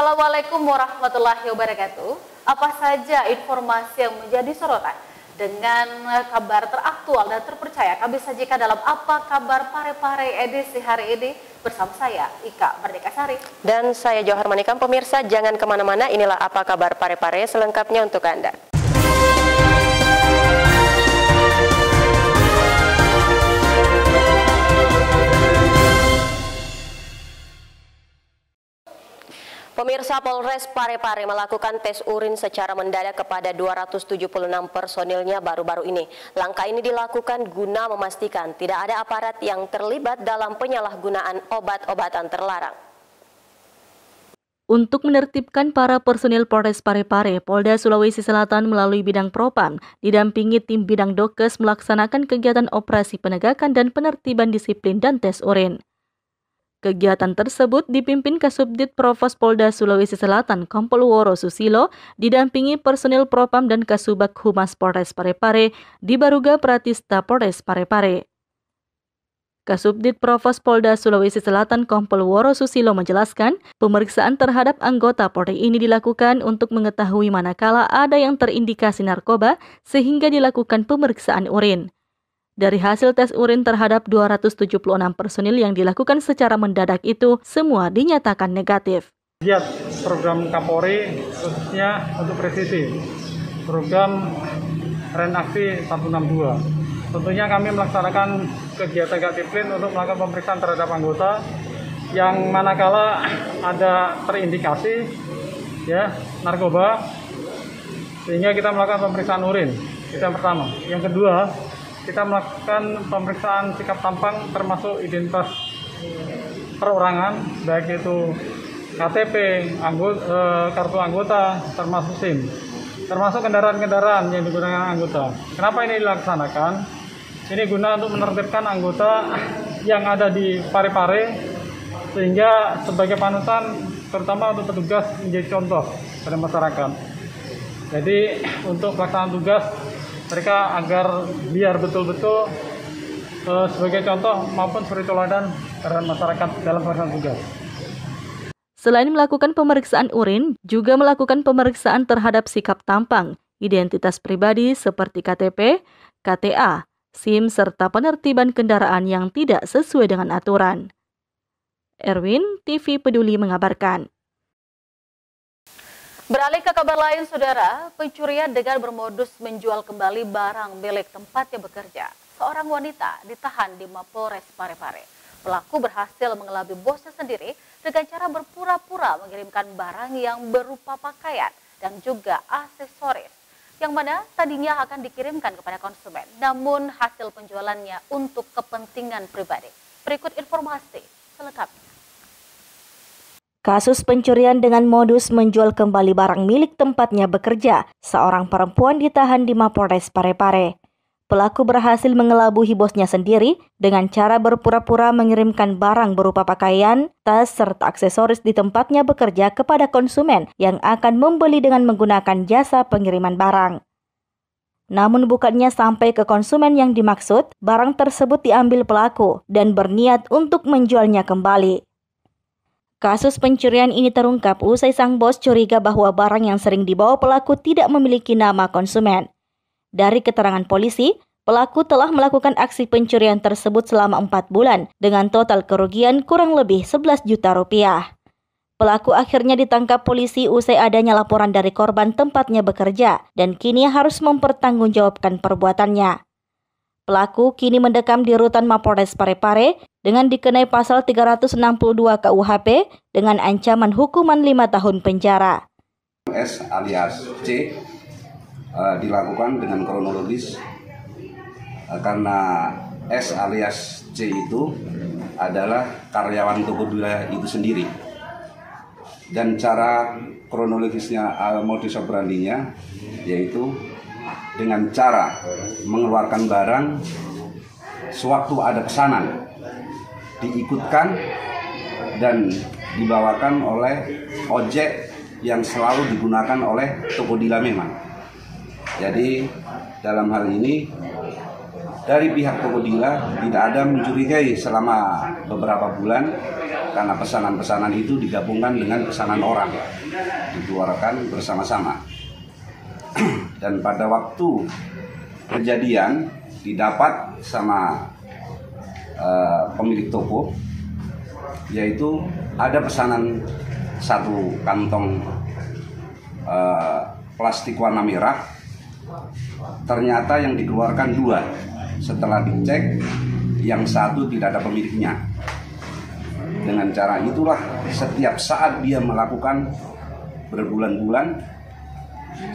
Assalamualaikum warahmatullahi wabarakatuh. Apa saja informasi yang menjadi sorotan dengan kabar teraktual dan terpercaya kami sajikan dalam Apa Kabar Parepare edisi hari ini bersama saya Ika Merdekasari dan saya Johar Manikam. Pemirsa jangan kemana-mana, inilah Apa Kabar Parepare selengkapnya untuk Anda. Pemirsa, Polres Parepare melakukan tes urin secara mendadak kepada 276 personilnya baru-baru ini. Langkah ini dilakukan guna memastikan tidak ada aparat yang terlibat dalam penyalahgunaan obat-obatan terlarang. Untuk menertibkan para personil Polres Parepare, Polda Sulawesi Selatan melalui bidang Propam didampingi tim bidang Dokes melaksanakan kegiatan operasi penegakan dan penertiban disiplin dan tes urin. Kegiatan tersebut dipimpin Kasubdit Provos Polda Sulawesi Selatan Kompol Woro Susilo didampingi personil Propam dan Kasubag Humas Polres Parepare di Baruga Pratista Polres Parepare. Kasubdit Provos Polda Sulawesi Selatan Kompol Woro Susilo menjelaskan, pemeriksaan terhadap anggota Polri ini dilakukan untuk mengetahui manakala ada yang terindikasi narkoba sehingga dilakukan pemeriksaan urin. Dari hasil tes urin terhadap 276 personil yang dilakukan secara mendadak itu, semua dinyatakan negatif. Lihat program Kapolri khususnya untuk presisi, program Renaksi 162. Tentunya kami melaksanakan kegiatan disiplin untuk melakukan pemeriksaan terhadap anggota yang manakala ada terindikasi narkoba, sehingga kita melakukan pemeriksaan urin. Itu yang pertama. Yang kedua, kita melakukan pemeriksaan sikap tampang termasuk identitas perorangan, baik itu KTP, kartu anggota, termasuk SIM, termasuk kendaraan-kendaraan yang digunakan anggota. Kenapa ini dilaksanakan? Ini guna untuk menertibkan anggota yang ada di Parepare, sehingga sebagai panutan terutama untuk petugas menjadi contoh pada masyarakat. Jadi untuk pelaksanaan tugas mereka agar biar betul-betul sebagai contoh maupun suri teladan terhadap masyarakat dalam pelaksanaan tugas. Selain melakukan pemeriksaan urin, juga melakukan pemeriksaan terhadap sikap tampang, identitas pribadi seperti KTP, KTA, SIM, serta penertiban kendaraan yang tidak sesuai dengan aturan. Erwin, TV Peduli mengabarkan. Beralih ke kabar lain, saudara, pencurian dengan bermodus menjual kembali barang milik tempatnya bekerja. Seorang wanita ditahan di Mapolres Parepare. Pelaku berhasil mengelabui bosnya sendiri dengan cara berpura-pura mengirimkan barang yang berupa pakaian dan juga aksesoris, yang mana tadinya akan dikirimkan kepada konsumen, namun hasil penjualannya untuk kepentingan pribadi. Berikut informasi selengkapnya. Kasus pencurian dengan modus menjual kembali barang milik tempatnya bekerja, seorang perempuan ditahan di Mapolres Parepare. Pelaku berhasil mengelabui bosnya sendiri dengan cara berpura-pura mengirimkan barang berupa pakaian, tas, serta aksesoris di tempatnya bekerja kepada konsumen yang akan membeli dengan menggunakan jasa pengiriman barang. Namun bukannya sampai ke konsumen yang dimaksud, barang tersebut diambil pelaku dan berniat untuk menjualnya kembali. Kasus pencurian ini terungkap usai sang bos curiga bahwa barang yang sering dibawa pelaku tidak memiliki nama konsumen. Dari keterangan polisi, pelaku telah melakukan aksi pencurian tersebut selama 4 bulan dengan total kerugian kurang lebih 11 juta rupiah. Pelaku akhirnya ditangkap polisi usai adanya laporan dari korban tempatnya bekerja dan kini harus mempertanggungjawabkan perbuatannya. Pelaku kini mendekam di rutan Mapolres Parepare dengan dikenai pasal 362 KUHP dengan ancaman hukuman 5 tahun penjara. S alias C dilakukan dengan kronologis karena S alias C itu adalah karyawan Tokopedia itu sendiri. Dan cara kronologisnya modus operandinya yaitu dengan cara mengeluarkan barang sewaktu ada pesanan, diikutkan dan dibawakan oleh ojek yang selalu digunakan oleh Tokopedia memang. Jadi dalam hal ini dari pihak Tokopedia tidak ada mencurigai selama beberapa bulan karena pesanan-pesanan itu digabungkan dengan pesanan orang, dikeluarkan bersama-sama. Dan pada waktu kejadian didapat sama pemilik toko, yaitu ada pesanan satu kantong plastik warna merah, ternyata yang dikeluarkan 2. Setelah dicek, yang satu tidak ada pemiliknya. Dengan cara itulah setiap saat dia melakukan berbulan-bulan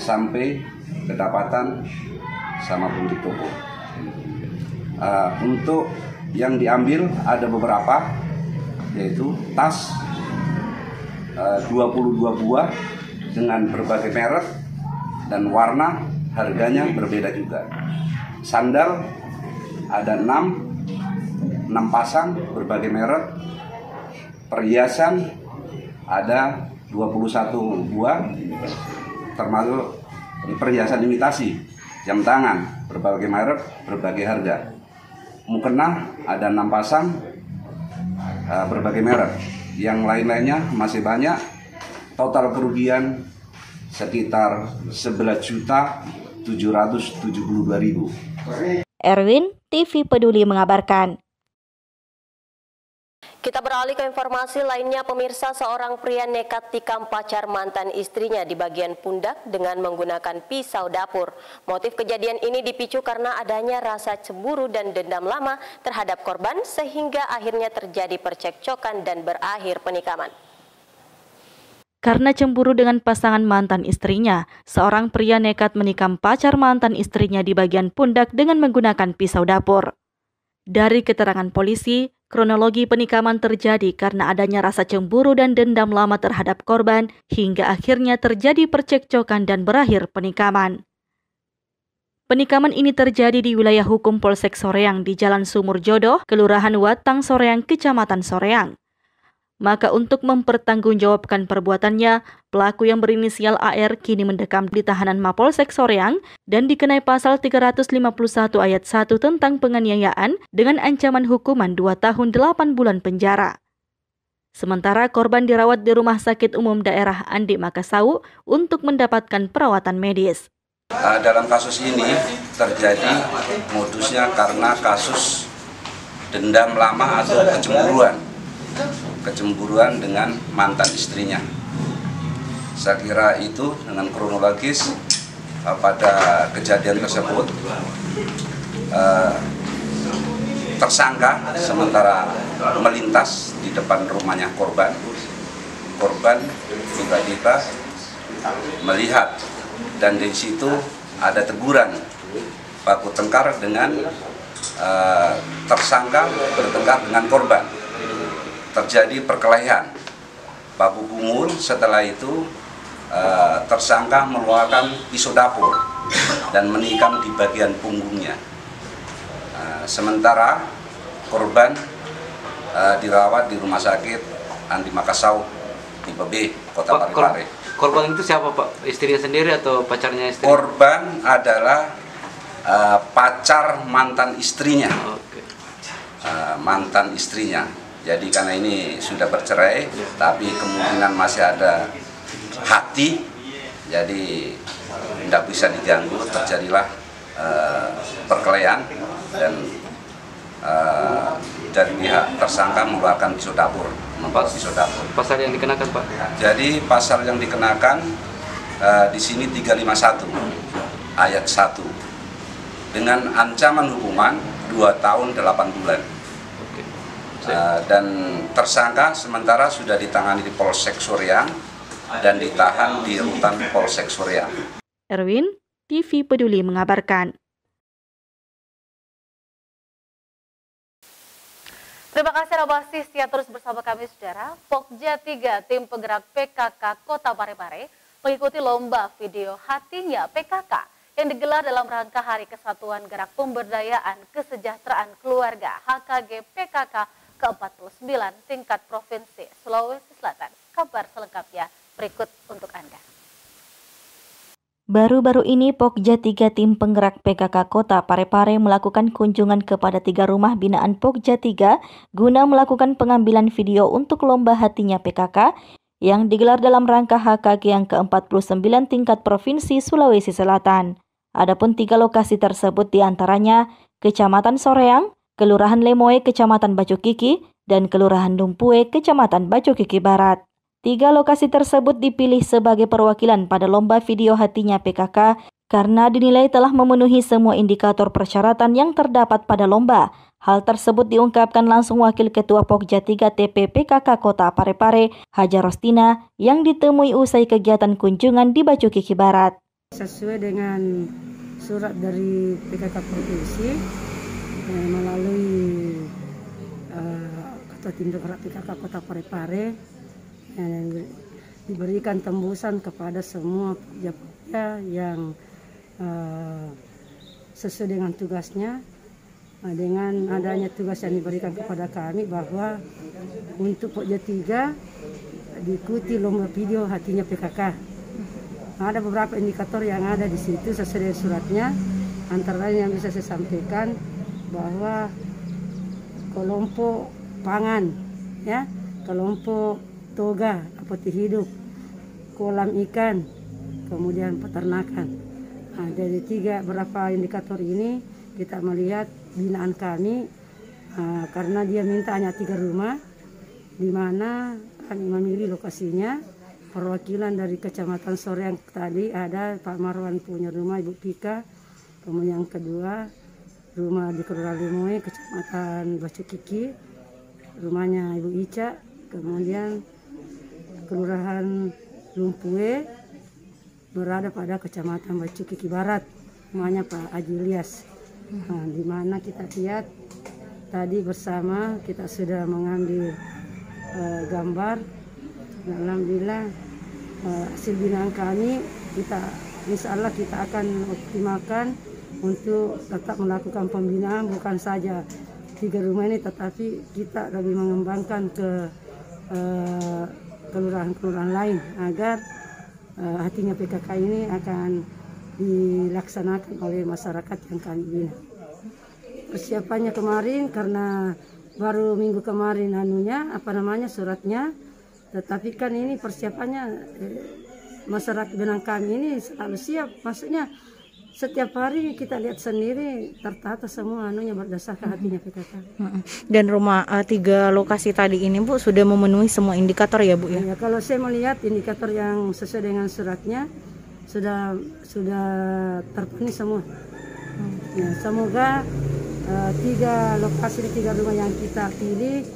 sampai kedapatan sama pemilik toko. Untuk yang diambil ada beberapa, yaitu tas 22 buah dengan berbagai merek dan warna, harganya berbeda juga. Sandal ada 6 pasang berbagai merek. Perhiasan ada 21 buah, termasuk perhiasan imitasi, jam tangan berbagai merek, berbagai harga. Mukena ada 6 pasang berbagai merek. Yang lain-lainnya masih banyak. Total kerugian sekitar 11.772.000. Erwin, TV Peduli mengabarkan. Kita beralih ke informasi lainnya, pemirsa. Seorang pria nekat tikam pacar mantan istrinya di bagian pundak dengan menggunakan pisau dapur. Motif kejadian ini dipicu karena adanya rasa cemburu dan dendam lama terhadap korban sehingga akhirnya terjadi percekcokan dan berakhir penikaman. Karena cemburu dengan pasangan mantan istrinya, seorang pria nekat menikam pacar mantan istrinya di bagian pundak dengan menggunakan pisau dapur. Dari keterangan polisi, kronologi penikaman terjadi karena adanya rasa cemburu dan dendam lama terhadap korban hingga akhirnya terjadi percekcokan dan berakhir penikaman. Penikaman ini terjadi di wilayah hukum Polsek Soreang di Jalan Sumur Jodoh, Kelurahan Watang Soreang, Kecamatan Soreang. Maka untuk mempertanggungjawabkan perbuatannya, pelaku yang berinisial AR kini mendekam di tahanan Mapolsek Soreang dan dikenai pasal 351 ayat 1 tentang penganiayaan dengan ancaman hukuman 2 tahun 8 bulan penjara. Sementara korban dirawat di Rumah Sakit Umum Daerah Andi Makassau untuk mendapatkan perawatan medis. Dalam kasus ini terjadi modusnya karena kasus dendam lama atau kecemburuan dengan mantan istrinya. Saya kira itu dengan kronologis pada kejadian tersebut tersangka sementara melintas di depan rumahnya korban. Korban tiba-tiba melihat dan di situ ada teguran baku tengkar dengan tersangka bertengkar dengan korban. Terjadi perkelahian baku gumul. Setelah itu tersangka mengeluarkan pisau dapur dan menikam di bagian punggungnya. Sementara korban dirawat di Rumah Sakit Andi Makassau tipe B, Kota Parepare. Korban itu siapa, Pak? Istrinya sendiri atau pacarnya istri? Korban adalah pacar mantan istrinya. Mantan istrinya. Jadi karena ini sudah bercerai, tapi kemungkinan masih ada hati, jadi tidak bisa diganggu. Terjadilah perkelahian dan dari pihak tersangka mengeluarkan pisau dapur. Pasal yang dikenakan, Pak? Jadi pasal yang dikenakan di sini 351 ayat 1 dengan ancaman hukuman 2 tahun 8 bulan. Dan tersangka sementara sudah ditangani di Polsek Soreang dan ditahan di rutan Polsek Soreang. Erwin, TV Peduli mengabarkan. Terima kasih Abasi setia terus bersama kami saudara. Pokja 3 tim penggerak PKK Kota Parepare mengikuti lomba video Hatinya PKK yang digelar dalam rangka Hari Kesatuan Gerak Pemberdayaan Kesejahteraan Keluarga HKG PKK ke-49 tingkat Provinsi Sulawesi Selatan. Kabar selengkapnya berikut untuk Anda. Baru-baru ini Pokja 3 tim penggerak PKK Kota Parepare melakukan kunjungan kepada 3 rumah binaan Pokja 3 guna melakukan pengambilan video untuk lomba hatinya PKK yang digelar dalam rangka HKG yang ke-49 tingkat Provinsi Sulawesi Selatan. Adapun 3 lokasi tersebut diantaranya Kecamatan Soreang, Kelurahan Lemoe, Kecamatan Bacukiki, dan Kelurahan Dumpue, Kecamatan Bacukiki Barat. 3 lokasi tersebut dipilih sebagai perwakilan pada lomba video hatinya PKK karena dinilai telah memenuhi semua indikator persyaratan yang terdapat pada lomba. Hal tersebut diungkapkan langsung Wakil Ketua Pokja 3 TP PKK Kota Parepare, Haja Rostina, yang ditemui usai kegiatan kunjungan di Bacukiki Barat. Sesuai dengan surat dari PKK Provinsi melalui Ketua Tim Penggerak PKK Kota Parepare, diberikan tembusan kepada semua pekerja yang sesuai dengan tugasnya. Dengan adanya tugas yang diberikan kepada kami bahwa untuk Pokja 3 diikuti lomba video hatinya PKK. Ada beberapa indikator yang ada di situ sesuai dengan suratnya. Antara lain yang bisa saya sampaikan bahwa kelompok pangan, ya, kelompok toga, apoti hidup, kolam ikan, kemudian peternakan. Nah, dari 3 beberapa indikator ini kita melihat binaan kami karena dia minta hanya 3 rumah, di mana kami memilih lokasinya. Perwakilan dari Kecamatan Soreang tadi ada Pak Marwan punya rumah, Ibu Pika, kemudian yang kedua rumah di Kelurahan Lemoe, Kecamatan Bacukiki, rumahnya Ibu Ica, kemudian Kelurahan Dumpue berada pada Kecamatan Bacukiki Barat, namanya Pak Haji Ilyas. Nah, di mana kita lihat tadi bersama kita sudah mengambil gambar. Nah, alhamdulillah hasil binaan kami insya Allah kita akan optimalkan untuk tetap melakukan pembinaan bukan saja 3 rumah ini, tetapi kita lebih mengembangkan ke kelurahan-kelurahan lain agar hatinya PKK ini akan dilaksanakan oleh masyarakat yang kami bina. Persiapannya kemarin karena baru minggu kemarin suratnya, tetapi kan ini persiapannya masyarakat binaan kami ini selalu siap, maksudnya setiap hari kita lihat sendiri tertata semua berdasarkan hatinya PKK. Dan rumah 3 lokasi tadi ini Bu sudah memenuhi semua indikator ya Bu ya? Ya, kalau saya melihat indikator yang sesuai dengan suratnya sudah terpenuhi semua. Ya, semoga 3 lokasi di 3 rumah yang kita pilih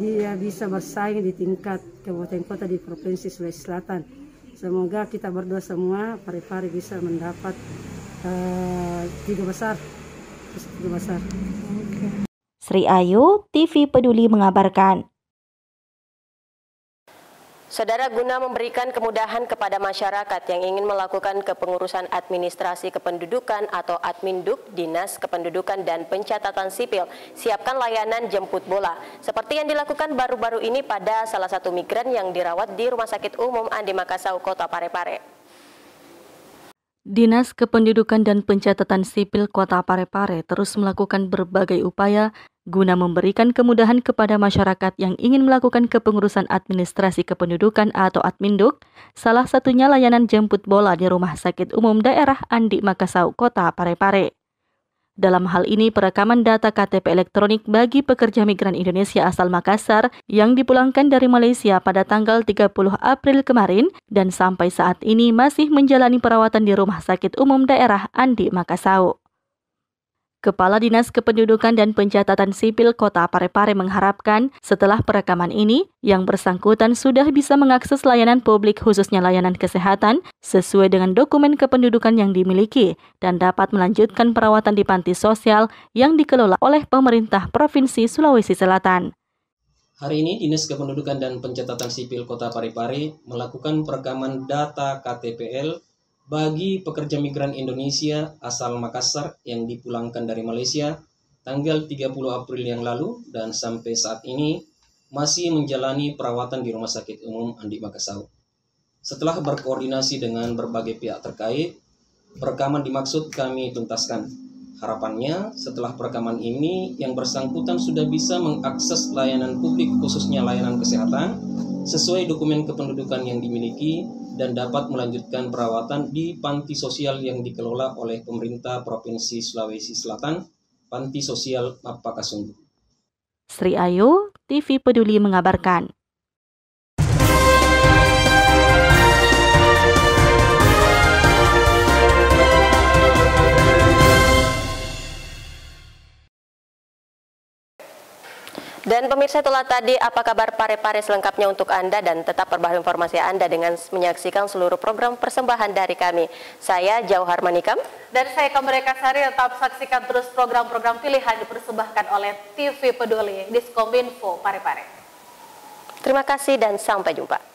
dia bisa bersaing di tingkat kabupaten kota di Provinsi Sulawesi Selatan. Semoga kita berdoa semua Parepare bisa mendapat 3 besar. Sri Ayu, TV Peduli mengabarkan. Saudara, guna memberikan kemudahan kepada masyarakat yang ingin melakukan kepengurusan administrasi kependudukan atau Adminduk, Dinas Kependudukan dan Pencatatan Sipil siapkan layanan jemput bola seperti yang dilakukan baru-baru ini pada salah satu migran yang dirawat di Rumah Sakit Umum Andi Makassau, Kota Parepare. Dinas Kependudukan dan Pencatatan Sipil Kota Parepare terus melakukan berbagai upaya guna memberikan kemudahan kepada masyarakat yang ingin melakukan kepengurusan administrasi kependudukan atau Adminduk, salah satunya layanan jemput bola di Rumah Sakit Umum Daerah Andi Makassau, Kota Parepare. Dalam hal ini, perekaman data KTP elektronik bagi pekerja migran Indonesia asal Makassar yang dipulangkan dari Malaysia pada tanggal 30 April kemarin dan sampai saat ini masih menjalani perawatan di Rumah Sakit Umum Daerah Andi Makassau. Kepala Dinas Kependudukan dan Pencatatan Sipil Kota Parepare mengharapkan setelah perekaman ini, yang bersangkutan sudah bisa mengakses layanan publik khususnya layanan kesehatan sesuai dengan dokumen kependudukan yang dimiliki dan dapat melanjutkan perawatan di panti sosial yang dikelola oleh pemerintah Provinsi Sulawesi Selatan. Hari ini Dinas Kependudukan dan Pencatatan Sipil Kota Parepare melakukan perekaman data KTPL bagi pekerja migran Indonesia asal Makassar yang dipulangkan dari Malaysia tanggal 30 April yang lalu dan sampai saat ini masih menjalani perawatan di Rumah Sakit Umum Andi Makassau. Setelah berkoordinasi dengan berbagai pihak terkait, perekaman dimaksud kami tuntaskan. Harapannya, setelah perekaman ini, yang bersangkutan sudah bisa mengakses layanan publik khususnya layanan kesehatan sesuai dokumen kependudukan yang dimiliki dan dapat melanjutkan perawatan di panti sosial yang dikelola oleh pemerintah Provinsi Sulawesi Selatan, Panti Sosial Mapakasunggu. Sri Ayu, TV Peduli mengabarkan. Dan pemirsa, itulah tadi apa kabar Parepare selengkapnya untuk Anda, dan tetap perbarui informasi Anda dengan menyaksikan seluruh program persembahan dari kami. Saya Jauhar Manikam. Dan saya Kamreka Sari. Tetap saksikan terus program-program pilihan dipersembahkan oleh TV Peduli Diskominfo Parepare. Terima kasih dan sampai jumpa.